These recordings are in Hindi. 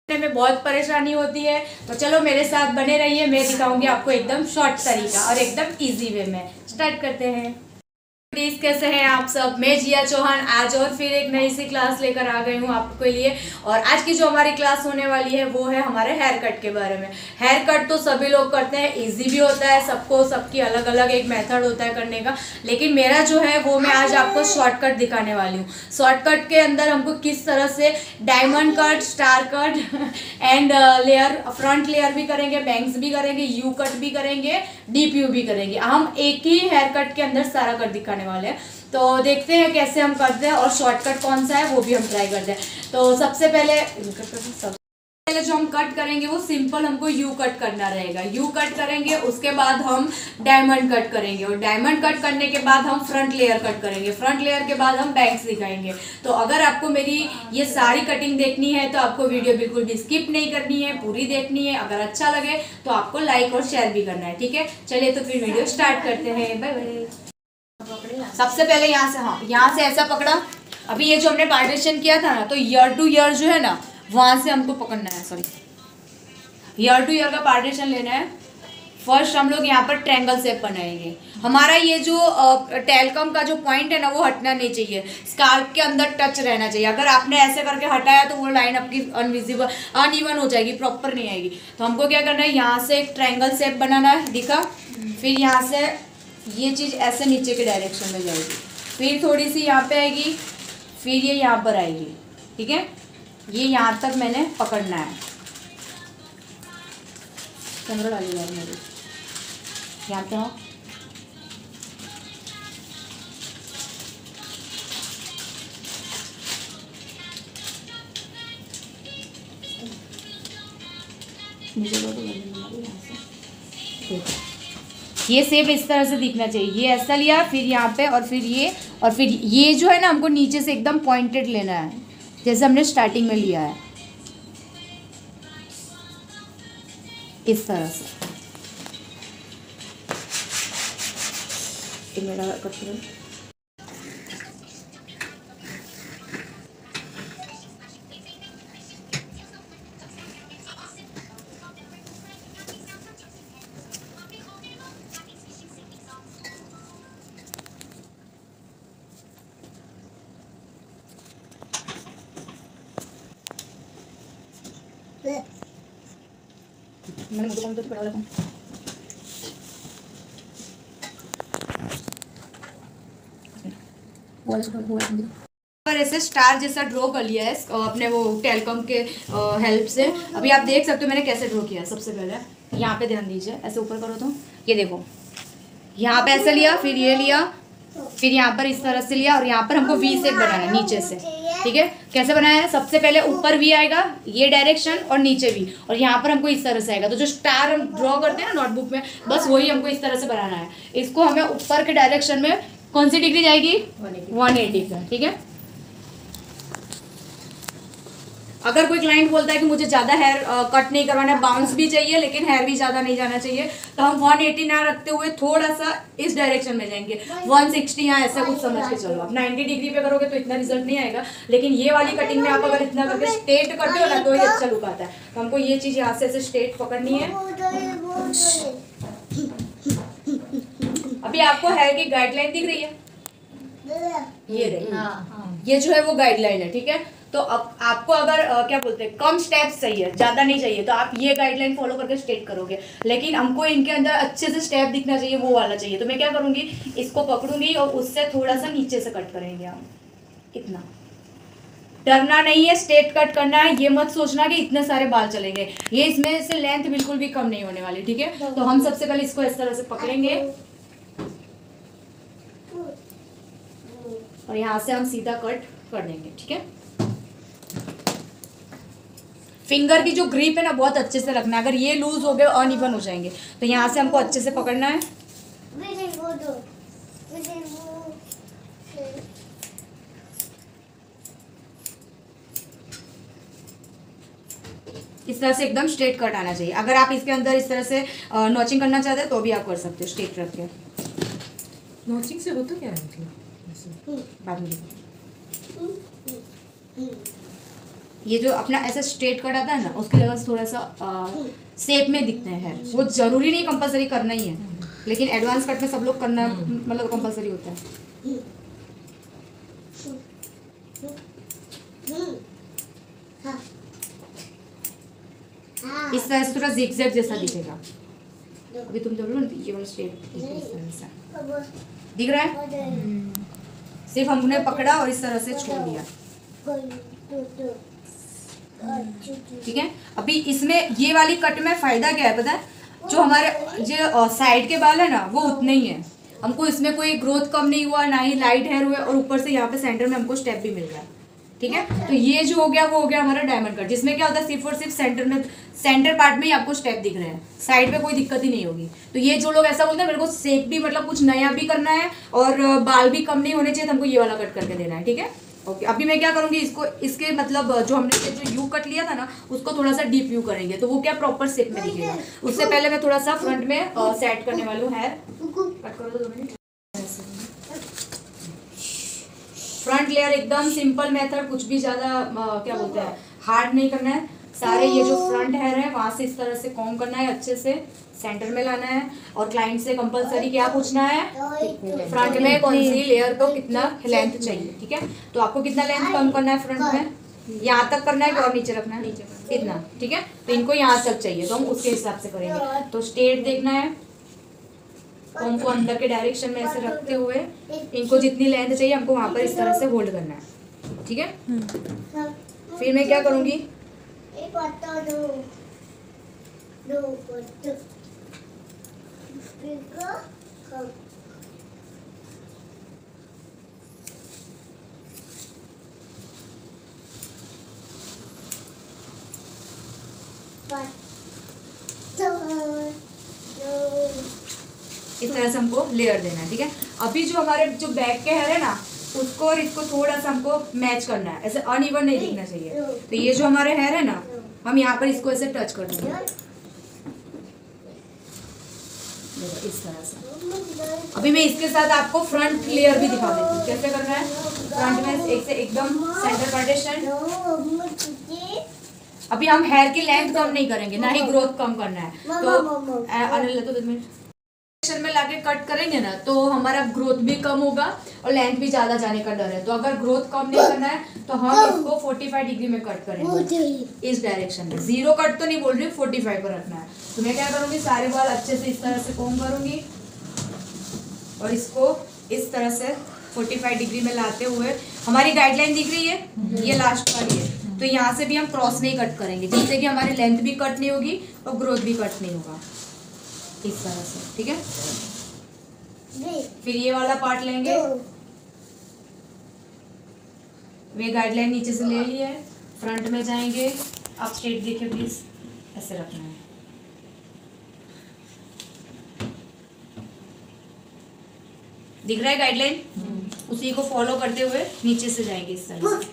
में बहुत परेशानी होती है। तो चलो मेरे साथ बने रहिए, मैं दिखाऊंगी आपको एकदम शॉर्ट तरीका और एकदम इजी वे में। स्टार्ट करते हैं। प्लीज कैसे हैं आप सब। मैं जिया चौहान आज और फिर एक नई सी क्लास लेकर आ गई हूँ आपके लिए। और आज की जो हमारी क्लास होने वाली है वो है हमारे हेयर कट के बारे में। हेयर कट तो सभी लोग करते हैं, इजी भी होता है, सबको सबकी अलग अलग एक मेथड होता है करने का। लेकिन मेरा जो है वो मैं आज आपको शॉर्टकट दिखाने वाली हूँ। शॉर्टकट के अंदर हमको किस तरह से diamond cut, star cut and layer, front layer भी करेंगे, बैंग्स भी करेंगे, यू कट भी करेंगे, डीप यू भी करेंगे। हम एक ही हेयर कट के अंदर सारा कट दिखाने वाले हैं। तो देखते हैं कैसे हम करते हैं और शॉर्टकट कौन सा है वो भी हम ट्राई करते हैं। तो सबसे पहले जो हम कट करेंगे वो सिंपल हमको यू कट करना रहेगा। यू कट करेंगे, उसके बाद हम डायमंड कट करेंगे और डायमंड कट करने के बाद हम फ्रंट लेयर कट करेंगे। फ्रंट लेयर के बाद हम बैंग्स दिखाएंगे। तो अगर आपको मेरी ये सारी कटिंग देखनी है तो आपको वीडियो बिल्कुल भी स्किप नहीं करनी है, पूरी देखनी है। अगर अच्छा लगे तो आपको लाइक और शेयर भी करना है, ठीक है। चलिए तो फिर वीडियो स्टार्ट करते हैं। Bye bye. सबसे पहले यहाँ से, हाँ यहाँ से ऐसा पकड़ा। अभी ये जो हमने पार्टीशन किया था ना, तो ईयर टू ईयर जो है ना वहां से हमको पकड़ना है। सॉरी, ईयर टू ईयर का पार्टीशन लेना है। फर्स्ट हम लोग यहाँ पर ट्रायंगल शेप बनाएंगे। हमारा ये जो टेलकम का जो पॉइंट है ना वो हटना नहीं चाहिए, स्कार्फ के अंदर टच रहना चाहिए। अगर आपने ऐसे करके हटाया तो वो लाइन आपकी अनविजिबल, अनइवन हो जाएगी, प्रॉपर नहीं आएगी। तो हमको क्या करना है, यहाँ से एक ट्रायंगल शेप बनाना है, दिखा। फिर यहाँ से ये चीज़ ऐसे नीचे के डायरेक्शन में जाएगी, फिर थोड़ी सी यहाँ पे आएगी, फिर ये यहाँ पर आएगी, ठीक है। ये यहाँ तक मैंने पकड़ना है। कैमरा डालिए यार मेरे, यहाँ पे हो। ये सेप इस तरह से दिखना चाहिए। ये ऐसा लिया, फिर यहाँ पे, और फिर ये जो है ना हमको नीचे से एकदम पॉइंटेड लेना है, जैसे हमने स्टार्टिंग में लिया है, इस तरह से। मेरा मैंने मुझे कौन तो पड़ा लगा। पर ऐसे स्टार जैसा ड्रॉ कर लिया है अपने वो टेलकम के हेल्प से। अभी आप देख सकते हो मैंने कैसे ड्रॉ किया है। सबसे पहले यहाँ पे ध्यान दीजिए, ऐसे ऊपर करो तो ये देखो, यहाँ पे ऐसे लिया, फिर ये लिया, फिर यहाँ पर इस तरह से लिया, और यहाँ पर हमको वी शेप बनाना है नीचे से, ठीक है। कैसे बनाया है, सबसे पहले ऊपर वी आएगा, ये डायरेक्शन, और नीचे वी, और यहाँ पर हमको इस तरह से आएगा। तो जो स्टार हम ड्रॉ करते हैं ना नोटबुक में, बस वही हमको इस तरह से बनाना है। इसको हमें ऊपर के डायरेक्शन में कौन सी डिग्री जाएगी, 180 का, ठीक है। अगर कोई क्लाइंट बोलता है कि मुझे ज़्यादा हेयर कट नहीं करवाना है, बाउंस भी चाहिए लेकिन हेयर भी ज़्यादा नहीं जाना चाहिए, तो हम 180 ना रखते हुए थोड़ा सा इस डायरेक्शन में जाएंगे, 160 या ऐसा कुछ समझ के चलो। आप 90 डिग्री पे करोगे तो इतना रिजल्ट नहीं आएगा, लेकिन ये वाली कटिंग में आप अगर इतना करके स्ट्रेट करते हो ना तो ही अच्छा लुक आता है। तो हमको ये चीज़ यहाँ से ऐसे स्ट्रेट पकड़नी है। अभी आपको हेयर की गाइडलाइन दिख रही है, ये रही, ये जो है वो गाइडलाइन है, ठीक है। तो अब आपको अगर क्या बोलते हैं, कम स्टेप्स चाहिए, ज़्यादा नहीं चाहिए, तो आप ये गाइडलाइन फॉलो करके स्ट्रेट करोगे। लेकिन हमको इनके अंदर अच्छे से स्टेप दिखना चाहिए, वो वाला चाहिए। तो मैं क्या करूँगी, इसको पकड़ूंगी और उससे थोड़ा सा नीचे से कट करेंगे हम। इतना डरना नहीं है, स्ट्रेट कट करना है। ये मत सोचना कि इतने सारे बाल चलेंगे, ये इसमें से लेंथ बिल्कुल भी कम नहीं होने वाली, ठीक है। तो हम सबसे पहले इसको इस तरह से पकड़ेंगे और यहाँ से हम सीधा कट कर देंगे, ठीक है। फिंगर की जो ग्रिप है ना बहुत अच्छे से रखना है। अगर ये लूज हो गए, अनइवन हो जाएंगे। तो यहाँ से हमको अच्छे से पकड़ना है। इस तरह से एकदम स्ट्रेट कट आना चाहिए। अगर आप इसके अंदर इस तरह से नॉचिंग करना चाहते हैं तो भी आप कर सकते हो, स्ट्रेट रख के। नॉचिंग से होता क्या है मतलब? बाद में ये जो अपना ऐसा स्ट्रेट कट आता है ना, उसके लिए बस थोड़ा सा शेप में दिखते हैं हेयर। वो जरूरी नहीं कंपलसरी करना ही है, लेकिन एडवांस कट में सब लोग करना मतलब कंपलसरी होता है। इस तरह से थोड़ा जिगजैग जैसा दिखेगा। अभी तुम जब ये वाला स्ट्रेट इस तरह से दिख रहा है, सिर्फ हमने पकड़ा और इस तरह से छोड़ दिया। ठीक है। अभी इसमें ये वाली कट में फायदा क्या है पता है, जो हमारे जो साइड के बाल है ना वो उतने ही है, हमको इसमें कोई ग्रोथ कम नहीं हुआ, ना ही लाइट हेयर हुए, और ऊपर से यहाँ पे सेंटर में हमको स्टेप भी मिल गया। ठीक है। तो ये जो हो गया वो हो गया हमारा डायमंड कट, जिसमें क्या होता है सिर्फ और सिर्फ सेंटर में, सेंटर पार्ट में ही आपको स्टेप दिख रहे हैं, साइड पे कोई दिक्कत ही नहीं होगी। तो ये जो लोग ऐसा बोलते हैं मेरे को शेप भी मतलब कुछ नया भी करना है और बाल भी कम नहीं होने चाहिए, तो हमको ये वाला कट करके देना है। ठीक है। ओके। अभी मैं क्या करूंगी, इसको इसके मतलब जो हमने जो यू कट लिया था ना उसको थोड़ा सा डीप यू करेंगे, तो वो क्या प्रॉपर शेप में दिखेगा। उससे पहले मैं थोड़ा सा फ्रंट में सेट करने वाली हूँ हेयर। कट करो 2 मिनट। फ्रंट लेयर एकदम सिंपल मेथड, कुछ भी ज्यादा क्या बोलते हैं हार्ड नहीं करना है। सारे ये जो फ्रंट हेयर है वहां से इस तरह से कॉम्ब करना है, अच्छे से सेंटर में लाना है, और क्लाइंट से कंपलसरी क्या पूछना है, फ्रंट में कौन सी लेयर को कितना लेंथ चाहिए। ठीक है। तो आपको कितना लेंथ कम करना है फ्रंट में, यहाँ तक करना है कि और नीचे रखना है, इतना। ठीक है। तो इनको यहाँ तक चाहिए, तो हम उसके हिसाब से करेंगे। तो स्ट्रेट देखना है, कॉम्ब को अंदर के डायरेक्शन में ऐसे रखते हुए इनको जितनी लेंथ चाहिए हमको वहां पर इस तरह से होल्ड करना है। ठीक है। फिर मैं क्या करूंगी, इस तरह से हमको लेयर देना है। ठीक है। अभी जो हमारे जो बैक के हेयर है ना उसको और इसको थोड़ा सा हमको मैच करना है, ऐसे अनइवन नहीं दिखना चाहिए। तो ये जो हमारे हेयर है ना, हम यहाँ पर इसको ऐसे टच कर देंगे इस तरह से। अभी मैं इसके साथ आपको फ्रंट लेयर भी दिखा देती हूँ कैसे करना है। फ्रंट में एक से एकदम सेंटर पार्टीशन। अभी हम हेयर की लेंथ कम नहीं करेंगे, ना ही ग्रोथ कम करना है। तो अनिल तो 2 मिनट में लाके कट करेंगे ना तो हमारा ग्रोथ भी कम होगा और लेंथ भी ज्यादा जाने का डर है। तो अगर ग्रोथ कम नहीं करना है तो हम इसको 45 डिग्री में कट करेंगे, इस डायरेक्शन में। 0 कट तो नहीं बोल रही, 45 पर रखना है। तो मैं क्या करूंगी, सारे बाल अच्छे से इस तरह से कॉम्ब करूंगी और इसको इस तरह से 45 डिग्री में लाते हुए, हमारी गाइडलाइन दिख रही है, ये लास्ट वाली है, तो यहाँ से भी हम क्रॉस नहीं कट करेंगे, जिससे कि हमारी लेंथ भी कट नहीं होगी और ग्रोथ भी कट नहीं होगा, इस तरह से। ठीक है। फिर ये वाला पार्ट लेंगे, वे गाइडलाइन नीचे से ले लिए, फ्रंट में जाएंगे। आप स्ट्रेट देखिए प्लीज, ऐसे रखना है। दिख रहा है गाइडलाइन, उसी को फॉलो करते हुए नीचे से जाएंगे इस तरह से।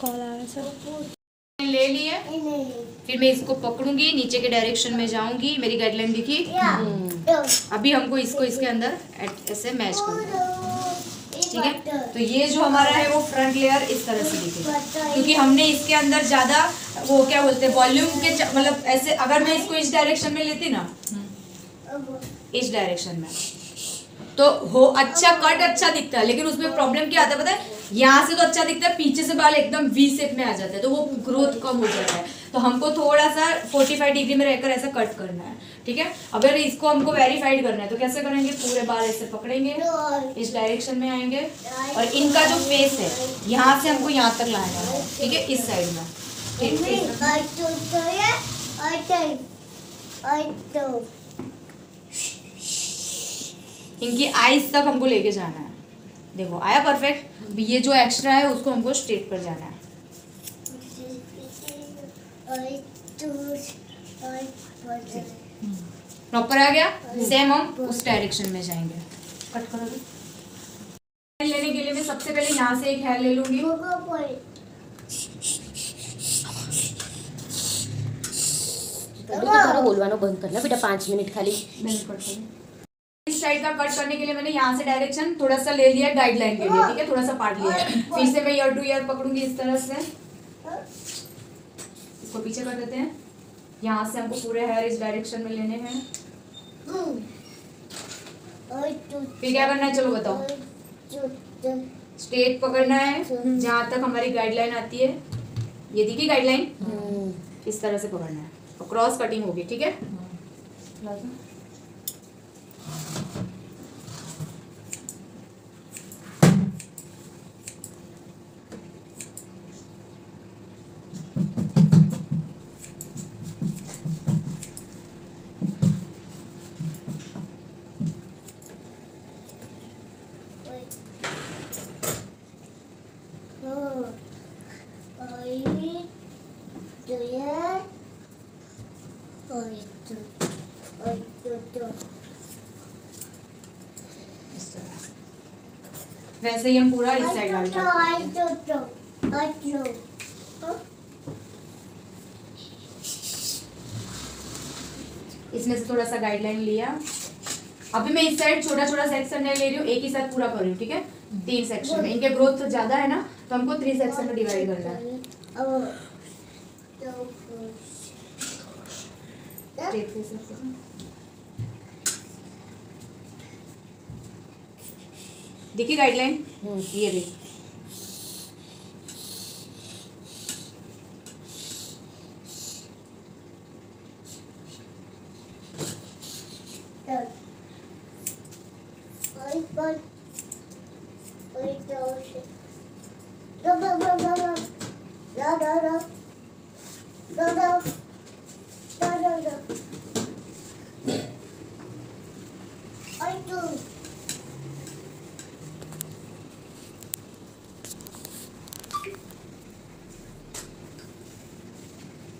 कॉल आ रहा है सर। ले लिए, फिर मैं इसको पकड़ूंगी, नीचे के डायरेक्शन में जाऊंगी। मेरी गाइडलाइन दिखी। अभी हमको इसको इसके अंदर ऐसे मैच करना है। ठीक है। तो ये जो हमारा है वो फ्रंट लेयर इस तरह से दिखेगा, क्योंकि हमने इसके अंदर ज्यादा वो क्या बोलते हैं वॉल्यूम के मतलब ऐसे, अगर मैं इसको इस डायरेक्शन में लेती ना, इस डायरेक्शन में, तो हो अच्छा कट अच्छा दिखता है, लेकिन उसमें प्रॉब्लम क्या आता है पता है, यहाँ से तो अच्छा दिखता है, पीछे से बाल एकदम वी शेप में आ जाते हैं, तो वो ग्रोथ कम हो जाता है। तो हमको थोड़ा सा 45 डिग्री में रहकर ऐसा कट करना है। ठीक है। अगर इसको हमको वेरीफाइड करना है तो कैसे करेंगे, पूरे बाल ऐसे पकड़ेंगे, इस डायरेक्शन में आएंगे और इनका जो फेस है यहाँ से हमको यहाँ तक लाना है। ठीक है। इस साइड में इनकी आईज तक हमको लेके जाना है। देखो आया परफेक्ट। ये जो एक्स्ट्रा है उसको हमको स्ट्रेट पर जाना है। प्रॉपर आ गया। सेम हम उस डायरेक्शन में जाएंगे। कट करो। लेने के लिए मैं सबसे पहले यहाँ से एक हेयर ले लूंगी। તારું બોલવાનું બંધ કર લે બેટા 5 મિનિટ ખાલી इस इस साइड का कट करने के लिए मैंने यहाँ से डायरेक्शन थोड़ा सा ले लिया गाइडलाइन के लिए, ठीक है, थोड़ा सा पार्ट लिया है। फिर से मैं ईयर टू ईयर पकड़ूंगी इस तरह से, इसको पीछे कर देते हैं। यहाँ से हमको पूरे हेयर इस डायरेक्शन में लेने हैं। फिर क्या करना है चलो बताओ। स्ट्रेट पकड़ना है जहाँ तक हमारी गाइडलाइन आती है, ये देखिए गाइडलाइन, इस तरह से पकड़ना है और क्रॉस कटिंग होगी, ठीक है। वैसे ही हम पूरा इस साइड डालते हैं। इसमें से थोड़ा सा गाइडलाइन लिया। अभी मैं इस साइड छोटा छोटा सेक्शन नहीं ले रही हूँ, एक ही साथ पूरा कर रही हूँ, ठीक है। 3 सेक्शन में, इनके ग्रोथ तो ज्यादा है ना, तो हमको 3 सेक्शन में डिवाइड करना है। देखिए गाइडलाइन, ये भी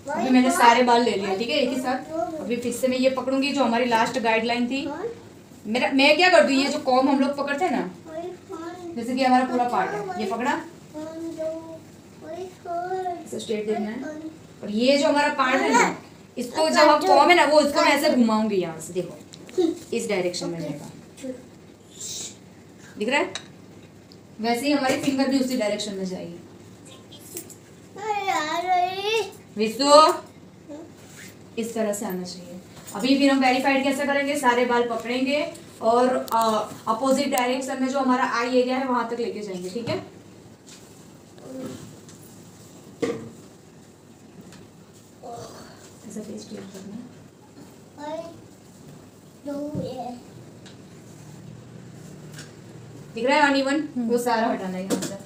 अभी मैंने सारे बाल ले लिए, ठीक है, एक ही साथ। अभी फिर से मैं ये पकड़ूंगी जो हमारी लास्ट गाइडलाइन थी। मैं क्या कर दूं, ये जो कॉम हम लोग पकड़ते हैं ना, जैसे कि हमारा पूरा पार्ट है, ये पकड़ा, इसे स्ट्रेट देखना है, और ये जो हमारा पार्ट है ना, इसको जब हम कॉम है ना, वो इसको मैं ऐसे घुमाऊंगी यहाँ से, देखो इस डायरेक्शन में जाएगा, दिख रहा है। वैसे ही हमारी फिंगर भी उसी डायरेक्शन में जाएगी। विशु इस तरह से आना चाहिए। अभी फिर हम वेरीफाइड कैसे करेंगे, सारे बाल पकड़ेंगे और अपोजिट डायरेक्शन में जो हमारा आई एरिया है वहां तक लेके जाएंगे, ठीक है। ऐसा फेस क्लियर करना दिख रहा है अनइवन, वो सारा हटाना है यहाँ से।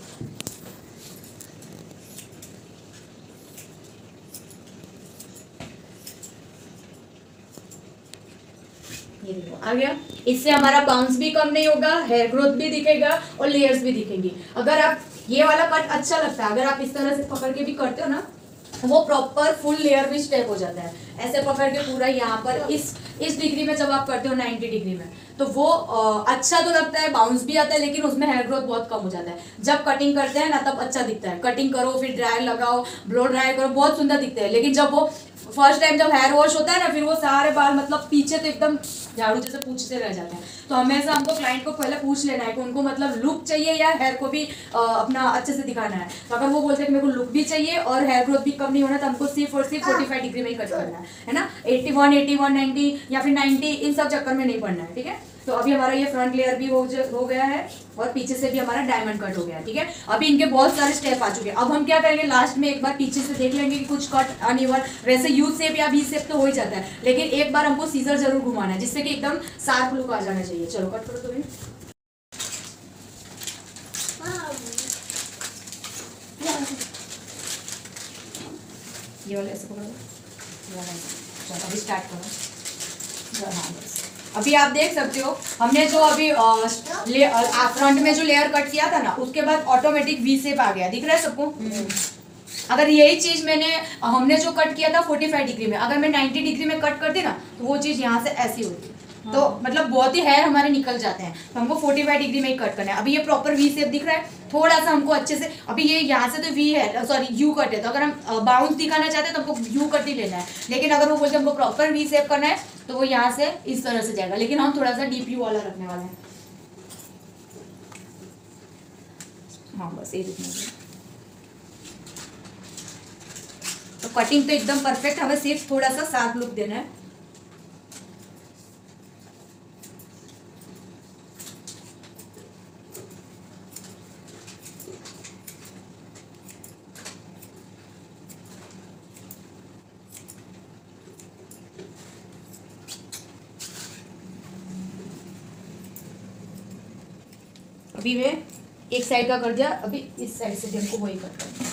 ये देखो आ गया। इससे हमारा बाउंस भी कम नहीं होगा, हेयर ग्रोथ भी दिखेगा और लेयर्स भी दिखेंगी। अगर आप ये वाला कट अच्छा लगता है, अगर आप इस तरह से पकड़ के भी करते हो ना, वो प्रॉपर फुल लेयर भी स्टेप हो जाता है। ऐसे पकड़ के पूरा यहाँ पर इस डिग्री में जब आप करते हो 90 डिग्री में, तो वो अच्छा तो लगता है, बाउंस भी आता है, लेकिन उसमें हेयर ग्रोथ बहुत कम हो जाता है। जब कटिंग करते हैं ना तब अच्छा दिखता है, कटिंग करो फिर ड्रायर लगाओ, ब्लो ड्राई करो, बहुत सुंदर दिखते हैं। लेकिन जब वो फर्स्ट टाइम जब हेयर वॉश होता है ना, फिर वो सारे बाल मतलब पीछे तो एकदम झाड़ू जैसे पूछते रह जाते हैं। तो हमेशा हमको क्लाइंट को पहले पूछ लेना है कि उनको मतलब लुक चाहिए या हेयर को भी अपना अच्छे से दिखाना है। तो अगर वो बोलते हैं कि मेरे को लुक भी चाहिए और हेयर ग्रोथ भी कम नहीं होना, तो हमको सिर्फ और सिर्फ 45 डिग्री में ही कट करना है ना। 81, 81, 90 या फिर 90 इन सब चक्कर में नहीं पड़ना है, ठीक है। तो अभी हमारा ये फ्रंट लेयर भी हो गया है और पीछे से भी हमारा डायमंड कट हो गया, ठीक है। अभी इनके बहुत सारे स्टेप आ चुके हैं। अब हम क्या करेंगे, लास्ट में एक बार पीछे से देख लेंगे कि कुछ कट अनइवन, वैसे यू शेप या वी शेप तो हो ही जाता है, लेकिन एक बार हमको सीजर जरूर घुमाना है, जिससे कि एकदम शार्प लुक आ जाना चाहिए। चलो कट करो तो भी। ये वाला ऐसे पकड़ो, चलो अभी स्टार्ट करो। हाँ बस अभी आप देख सकते हो, हमने जो अभी फ्रंट में जो लेयर कट किया था ना, उसके बाद ऑटोमेटिक वी शेप आ गया, दिख रहा है सबको। अगर यही चीज हमने जो कट किया था 45 डिग्री में, अगर मैं 90 डिग्री में कट करती ना, तो वो चीज यहाँ से ऐसी होती, तो मतलब बहुत ही हेयर हमारे निकल जाते हैं, तो हमको 45 डिग्री में ही कट करना है। अभी ये प्रॉपर वी शेप दिख रहा है, थोड़ा सा हमको अच्छे से, अभी ये यहाँ से तो वी है, सॉरी यू कट है, तो अगर हम बाउंस दिखाना चाहते हैं तो हमको यू कट ही लेना है। लेकिन अगर वो बोलते हैं हमको प्रॉपर वी शेप करना है तो वो यहाँ से इस तरह से जाएगा, लेकिन हम थोड़ा सा डीप यू वाला रखने वाले हैं। हाँ बस ये दिखना चाहिए। तो कटिंग तो एकदम परफेक्ट, हमें सिर्फ थोड़ा सा शार्प लुक देना है। अभी मैं एक साइड का कर दिया, अभी इस साइड से भी हमको वही कट करना है।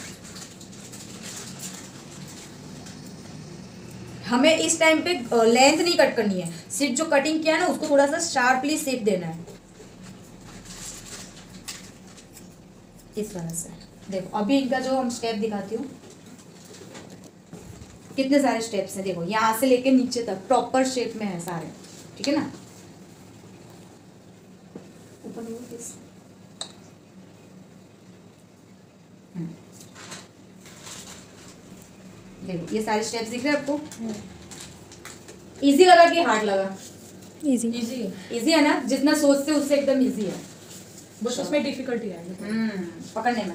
हमें इस टाइम पे लेंथ नहीं कट करनी है, सिर्फ जो कटिंग किया है ना उसको थोड़ा सा शार्पली शेप देना है, इस तरह से। देखो अभी इनका जो हम स्टेप दिखाती हूँ, कितने सारे स्टेप्स हैं, देखो यहाँ से लेके नीचे तक प्रॉपर शेप में है सारे, ठीक है ना। ऊपर देखो ये सारे स्टेप्स दिख रहे हैं आपको। इजी लगा कि हार्ड लगा? इजी इजी है, इजी है ना, जितना सोचते उससे एकदम इजी है, बस उसमें डिफिकल्टी आएगी पकड़ने में।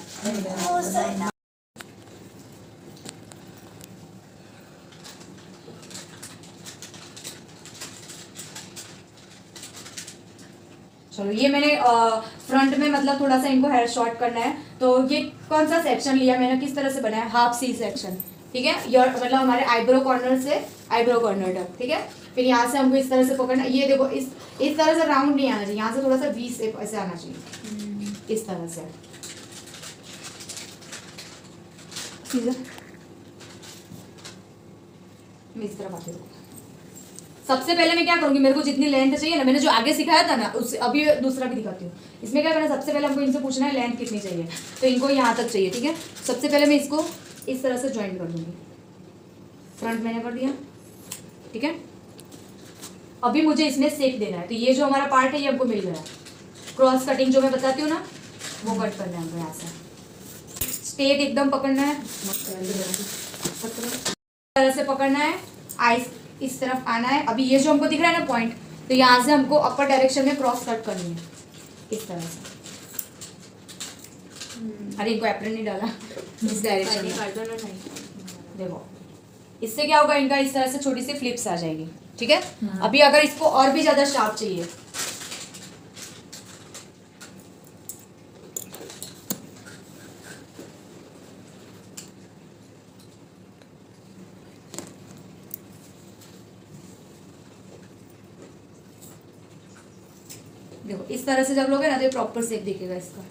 चलो ये मैंने फ्रंट में मतलब थोड़ा सा इनको हेयर शॉर्ट करना है, तो ये कौन सा सेक्शन लिया मैंने, किस तरह से बनाया, हाफ सी सेक्शन, ठीक है। योर मतलब हमारे आईब्रो कॉर्नर से आईब्रो कॉर्नर तक, ठीक है। फिर यहाँ से हमको इस तरह से पकड़ना, ये देखो इस तरह से राउंड नहीं आना चाहिए, यहाँ से थोड़ा सा वी शेप ऐसे आना चाहिए, इस तरह से। मैं इस तरफ आती हूँ। सबसे पहले मैं क्या करूंगी, मेरे को जितनी लेंथ चाहिए ना, मैंने जो आगे सिखाया था ना उससे अभी दूसरा भी दिखाती हूँ। इसमें क्या करना है, सबसे पहले हमको इनसे पूछना है लेंथ कितनी चाहिए, तो इनको यहाँ तक चाहिए, ठीक है। सबसे पहले मैं इसको इस तरह से ज्वाइन कर दूंगी, फ्रंट मैंने कर दिया, ठीक है। अभी मुझे इसमें शेप देना है, तो ये जो हमारा पार्ट है ये हमको मिल गया। क्रॉस कटिंग जो मैं बताती हूँ ना वो कट करना है हमको, यहाँ से स्ट्रेट एकदम पकड़ना है, इस तरह से पकड़ना है, आइस इस तरफ आना है। अभी ये जो हमको दिख रहा है ना पॉइंट, तो यहाँ से हमको अपर डायरेक्शन में क्रॉस कट करनी है, इस तरह से। अरे इनको एप्रन नहीं डाला, इस डायरेक्शन में देखो, इससे क्या होगा, इनका इस तरह से छोटी सी फ्लिप्स आ जाएगी, ठीक है। अभी अगर इसको और भी ज्यादा शार्प चाहिए, देखो इस तरह से जब लोगे ना तो ये प्रॉपर शेप दिखेगा इसका।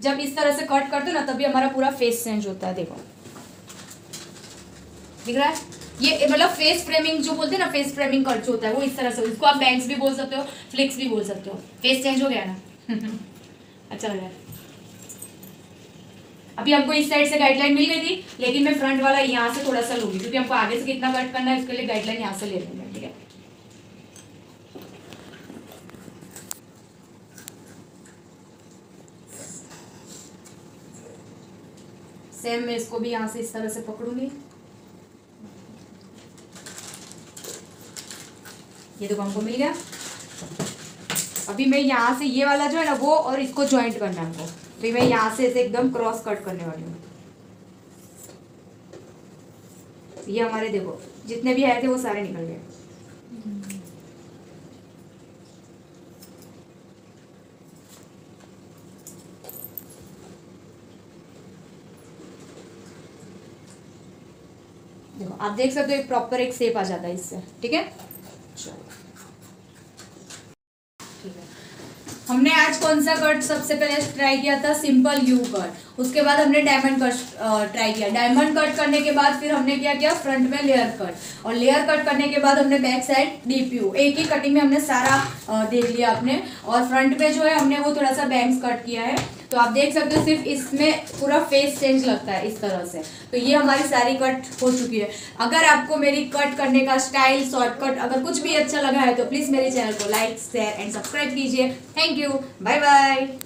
जब इस तरह से कट करते हो ना तभी हमारा पूरा फेस चेंज होता है, देखो दिख रहा है। ये मतलब फेस फ्रेमिंग जो बोलते हैं ना, फेस फ्रेमिंग कट जो होता है वो इस तरह से, इसको आप बैंग्स भी बोल सकते हो, फ्लिक्स भी बोल सकते हो। फेस चेंज हो गया ना अच्छा लग रहा है। अभी हमको इस साइड से गाइडलाइन मिल गई थी, लेकिन मैं फ्रंट वाला यहाँ से थोड़ा सा लूंगी, क्योंकि हमको आगे से कितना कट करना है इसके लिए गाइडलाइन यहाँ से ले लेंगे, ठीक है। सेम मैं इसको भी यहाँ से इस तरह से पकड़ूंगी, ये देखो हमको मिल गया। अभी मैं यहाँ से ये वाला जो है ना वो और इसको ज्वाइंट करना है हमको, तो मैं यहाँ से ऐसे एकदम क्रॉस कट करने वाली हूँ। ये हमारे देखो जितने भी आए थे वो सारे निकल गए। देखो आप देख सकते हो एक प्रॉपर एक शेप आ जाता है इससे, ठीक है। चलो ठीक है, हमने आज कौन सा कट सबसे पहले ट्राई किया था, सिंपल यू कट। उसके बाद हमने डायमंड कट ट्राई किया। डायमंड कट करने के बाद फिर हमने क्या किया, फ्रंट में लेयर कट, और लेयर कट करने के बाद हमने बैक साइड डीप यू। एक ही कटिंग में हमने सारा देख लिया अपने। और फ्रंट में जो है हमने वो थोड़ा सा बैंग्स कट किया है। तो आप देख सकते हो सिर्फ इसमें पूरा फेस चेंज लगता है इस तरह से। तो ये हमारी सारी कट हो चुकी है। अगर आपको मेरी कट करने का स्टाइल, शॉर्टकट अगर कुछ भी अच्छा लगा है तो प्लीज़ मेरे चैनल को लाइक, शेयर एंड सब्सक्राइब कीजिए। Thank you, bye bye.